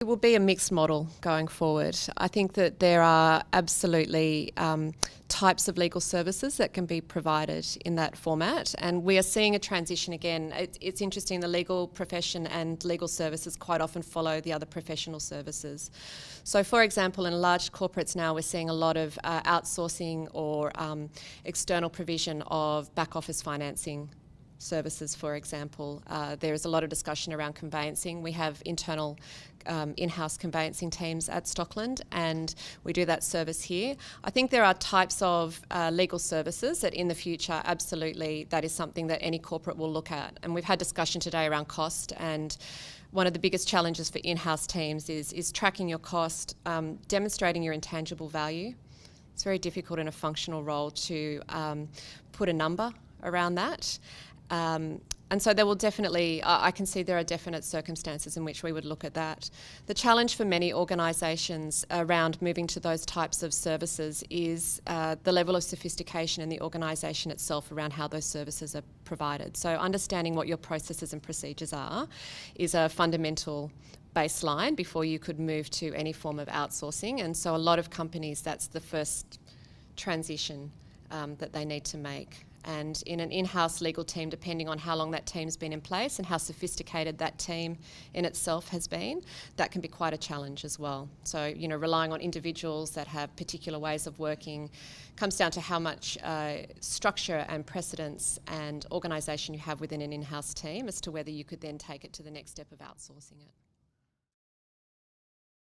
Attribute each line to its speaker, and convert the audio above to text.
Speaker 1: It will be a mixed model going forward. I think that there are absolutely types of legal services that can be provided in that format, and we are seeing a transition again. It's interesting, the legal profession and legal services quite often follow the other professional services. So for example, in large corporates now we're seeing a lot of outsourcing or external provision of back office financing services, for example. There is a lot of discussion around conveyancing. We have internal in-house conveyancing teams at Stockland, and we do that service here. I think there are types of legal services that in the future, absolutely, that is something that any corporate will look at. And we've had discussion today around cost, and one of the biggest challenges for in-house teams is tracking your cost, demonstrating your intangible value. It's very difficult in a functional role to put a number around that. And so there will definitely, I can see there are definite circumstances in which we would look at that. The challenge for many organisations around moving to those types of services is the level of sophistication in the organisation itself around how those services are provided. So understanding what your processes and procedures are is a fundamental baseline before you could move to any form of outsourcing. And so a lot of companies, that's the first transition that they need to make. And in an in-house legal team, depending on how long that team's been in place and how sophisticated that team in itself has been, that can be quite a challenge as well. So, you know, relying on individuals that have particular ways of working comes down to how much structure and precedence and organisation you have within an in-house team as to whether you could then take it to the next step of outsourcing it.